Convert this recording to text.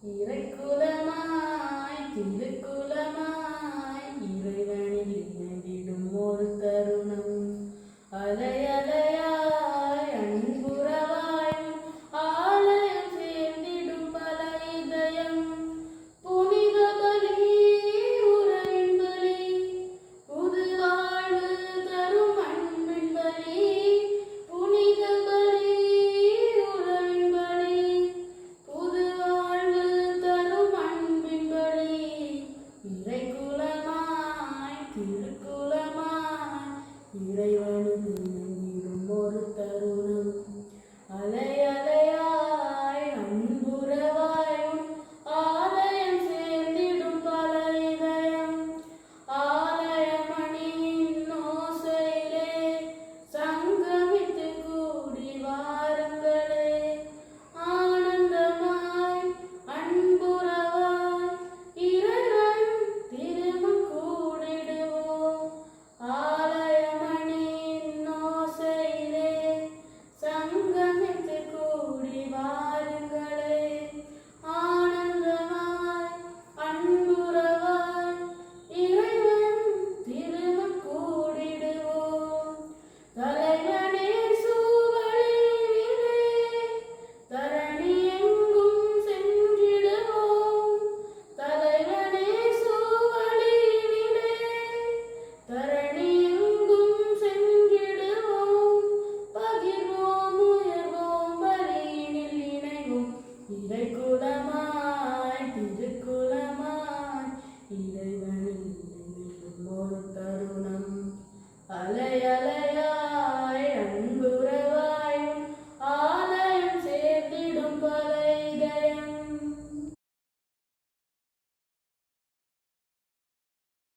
இறைக்குலமாய் திருக்குலமாய் இறைவனில் இணைந்திடும் ஒரு தருணம். அலையலையாய் அன்புறவாய் ஆலயம் சேர்ந்திடும் பல இதயம். புனித பலி உறையின் பலி புது வாழ்வு தரும் அன்பின் பலி. புனித பலி உறையின் பலி புது வாழ்வு தரும் அன்பின் பலி. இறைக்குலமாய் திருக்குலமாய் இறைவனும் இணைந்திடும் ஒரு தருணம். அலையலையாய் அன்புறவாய் ஆலயம் சேர்ந்திடும் பல இதயம். ஆலயமணியின் ஓசையிலே சங்கமித்து கூடி வாருங்களே. ஆனந்தமாய் அன்புறவாய் இறைவன் திருமுன் கூடிடுவோம். ஆலயமணியின் ஓசையிலே சங்கமித்து கூடி வாருங்களே. ஆனந்தமாய் அன்புறவாய் இறைவன் திருமுன் கூடிடுவோம். தலைவனே சூவழியிலே தரணி எங்கும் சென்றிடுவோம். தலைவனே சூவழியிலே தரணி எங்கும் சென்றிடுவோம். பகிர்வோம் உயர்வோம் பலியினில் இணைவோம். இறைக்குலமாய் திருக்குலமாய்